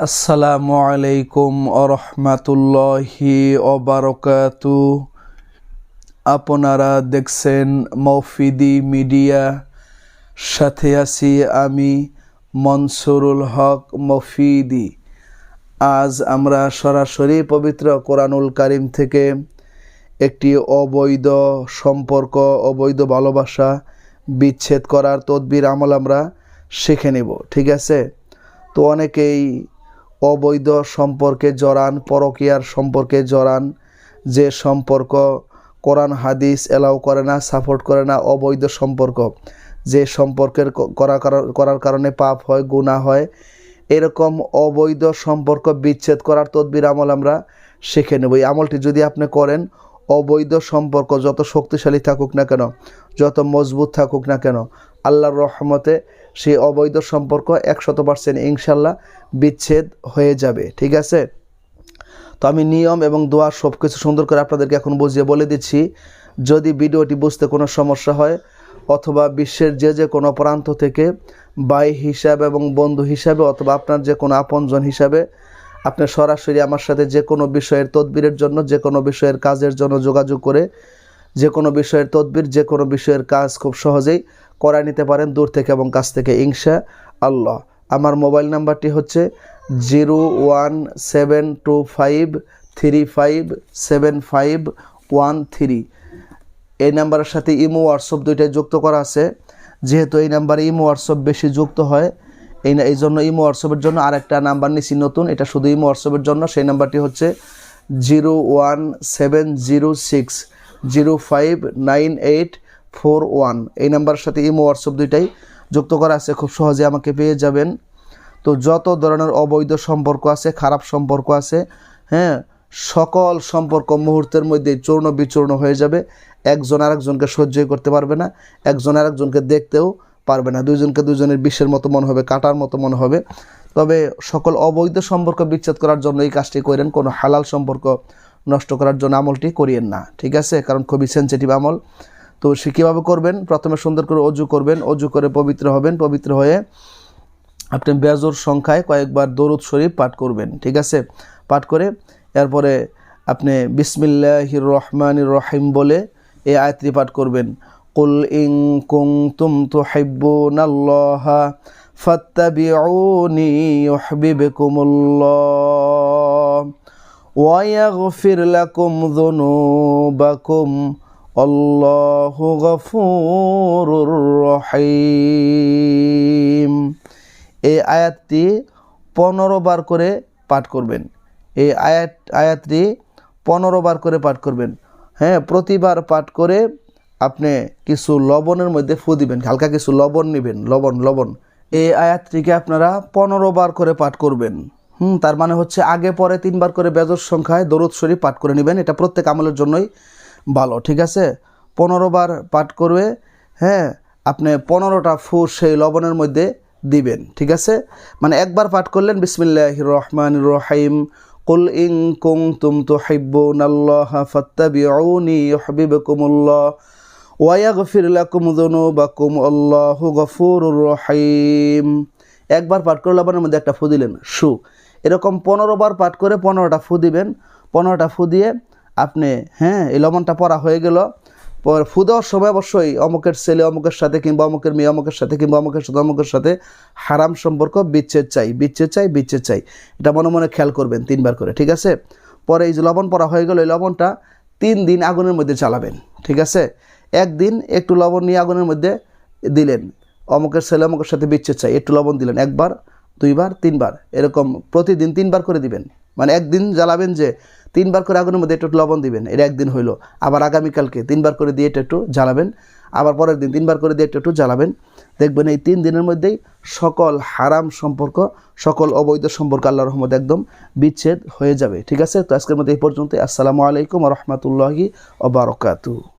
আসসালামু আলাইকুম আরহামাতুল্লাহি ওবারাকাতু। আপনারা দেখছেন মৌফিদি মিডিয়া, সাথে আছি আমি মনসুরুল হক মৌফিদি। আজ আমরা সরাসরি পবিত্র কোরআনুল কারীম থেকে একটি অবৈধ সম্পর্ক, অবৈধ ভালোবাসা বিচ্ছেদ করার তদবির আমল আমরা শিখে নেব, ঠিক আছে? তো অনেকেই অবৈধ সম্পর্কে জড়ান, পরকীয়ার সম্পর্কে জড়ান, যে সম্পর্ক কোরআন হাদিস এলাও করে না, সাপোর্ট করে না। অবৈধ সম্পর্ক, যে সম্পর্কের করার কারণে পাপ হয়, গুনাহ হয়, এরকম অবৈধ সম্পর্ক বিচ্ছেদ করার তদবির আমল আমরা শিখে নেব। এই আমলটি যদি আপনি করেন, অবৈধ সম্পর্ক যত শক্তিশালী থাকুক না কেন, যত মজবুত থাকুক না কেন, আল্লাহর রহমতে সেই অবৈধ সম্পর্ক 100% ইনশাল্লাহ বিচ্ছেদ হয়ে যাবে, ঠিক আছে? তো আমি নিয়ম এবং দোয়া সব কিছু সুন্দর করে আপনাদেরকে এখন বুঝিয়ে বলে দিচ্ছি। যদি ভিডিওটি বুঝতে কোনো সমস্যা হয়, অথবা বিশ্বের যে কোনো প্রান্ত থেকে ভাই হিসাবে এবং বন্ধু হিসাবে, অথবা আপনার যে কোনো আপনজন হিসাবে আপনি সরাসরি আমার সাথে যে কোনো বিষয়ের তদবিরের জন্য, যে কোনো বিষয়ের কাজের জন্য যোগাযোগ করে যে কোনো বিষয়ের তদবির, যে কোনো বিষয়ের কাজ খুব সহজেই করায় নিতে পারেন, দূর থেকে এবং কাছ থেকে ইনশাআল্লাহ। আমার মোবাইল নাম্বারটি হচ্ছে 01725357513। এই নাম্বারের সাথে ইমো হোয়াটসঅ্যাপ দুইটাই যুক্ত করা আছে। যেহেতু এই নাম্বারে ইমো হোয়াটসঅ্যাপ বেশি যুক্ত হয়, এই জন্য ইমো হোয়াটসঅ্যাপের জন্য আরেকটা নাম্বার নিছি নতুন, এটা শুধু ইমো হোয়াটসঅ্যাপের জন্য। সেই নাম্বারটি হচ্ছে 01706059841। এই নাম্বারের সাথে ইমো হোয়াটসঅ্যাপ দুইটাই যুক্ত করা আছে, খুব সহজে আমাকে পেয়ে যাবেন। তো যত ধরনের অবৈধ সম্পর্ক আছে, খারাপ সম্পর্ক আছে, হ্যাঁ, সকল সম্পর্ক মুহূর্তের মধ্যেই চূর্ণ বিচূর্ণ হয়ে যাবে। একজন আরেকজনকে সহ্যই করতে পারবে না, একজন আরেকজনকে দেখতেও পারবে না, দুইজনকে দুজনের বিষের মতো মনে হবে, কাটার মতো মনে হবে। তবে সকল অবৈধ সম্পর্ক বিচ্ছেদ করার জন্য এই কাজটি করেন, কোনো হালাল সম্পর্ক নষ্ট করার জন্য আমলটি করিয়েন না, ঠিক আছে? কারণ খুবই সেনসিটিভ আমল। তো সে কীভাবে করবেন? প্রথমে সুন্দর করে অজু করবেন, অজু করে পবিত্র হবেন। পবিত্র হয়ে আপনি বেজোর সংখ্যায় কয়েকবার দরুদ শরীফ পাঠ করবেন, ঠিক আছে? পাঠ করে এরপরে আপনি বিসমিল্লাহির রহমানির রহিম বলে এই আয়াতটি পাঠ করবেন। কুল ইন কুনতুম তুহিব্বুনাল্লাহা ফাত্তাবিউনি ইউহিব্বুকুমুল্লাহ ওয়া ইয়াগফির লাকুম যুনুবাকুম আল্লাহু গফুরুর রহিম। এই আয়াতটি 15 বার করে পাঠ করবেন। এই আয়াতটি 15 বার করে পাঠ করবেন, হ্যাঁ। প্রতিবার পাঠ করে আপনি কিছু লবণের মধ্যে ফু দিবেন, হালকা কিছু লবণ নেবেন, লবণ। এই আয়াতটিকে আপনারা 15 বার করে পাঠ করবেন। তার মানে হচ্ছে আগে পরে 3 বার করে বেজোর সংখ্যায় দরুদ শরীফ পাঠ করে নেবেন। এটা প্রত্যেক আমলের জন্যই ভালো, ঠিক আছে? 15 বার পাঠ করবে, হ্যাঁ। আপনি 15টা ফু সেই লবণের মধ্যে দিবেন, ঠিক আছে? মানে একবার পাঠ করলেন বিসমিল্লাহির রহমানির রহিম, কুল ইন কুনতুম তুহিব্বুনাল্লাহা ফাত্তাবিউনি ইউহিব্বুকুমুল্লাহ ওয়া ইয়াগফির লাকুম যুনুবাকুম আল্লাহু গফুরুর রহিম। একবার পাঠ করে লবণের মধ্যে একটা ফু দিলেন, এরকম 15 বার পাঠ করে 15টা ফু দিবেন। 15টা ফু দিয়ে আপনি, হ্যাঁ, এই লবণটা পড়া হয়ে গেল। ফু দেওয়ার সময় অবশ্যই অমুকের ছেলে অমুকের সাথে, কিংবা অমুকের মেয়ে অমুকের সাথে, কিংবা অমুকের সাথে হারাম সম্পর্ক বিচ্ছেদ চাই। এটা মনে মনে খেয়াল করবেন 3 বার করে, ঠিক আছে? পরে এই যে লবণ পড়া হয়ে গেল, এই লবণটা 3 দিন আগুনের মধ্যে জ্বালাবেন, ঠিক আছে? একদিন একটু লবণ নিয়ে আগুনের মধ্যে দিলেন, অমুকের ছেলে অমুকের সাথে বিচ্ছেদ চাই, একটু লবণ দিলেন, 1 বার 2 বার 3 বার, এরকম প্রতিদিন 3 বার করে দিবেন। মানে একদিন জ্বালাবেন যে 3 বার করে আগুনের মধ্যে একটু লবণ দিবেন, এটা একদিন হইলো। আবার আগামীকালকে 3 বার করে দিয়ে একটু জ্বালাবেন, আবার পরের দিন 3 বার করে দিয়ে একটু জ্বালাবেন। দেখবেন এই 3 দিনের মধ্যেই সকল হারাম সম্পর্ক, সকল অবৈধ সম্পর্ক আল্লাহর রহমতে একদম বিচ্ছেদ হয়ে যাবে, ঠিক আছে? তো আজকের মধ্যে এই পর্যন্ত। আসসালামু আলাইকুম ওয়া রাহমাতুল্লাহি ওয়া বারাকাতুহু।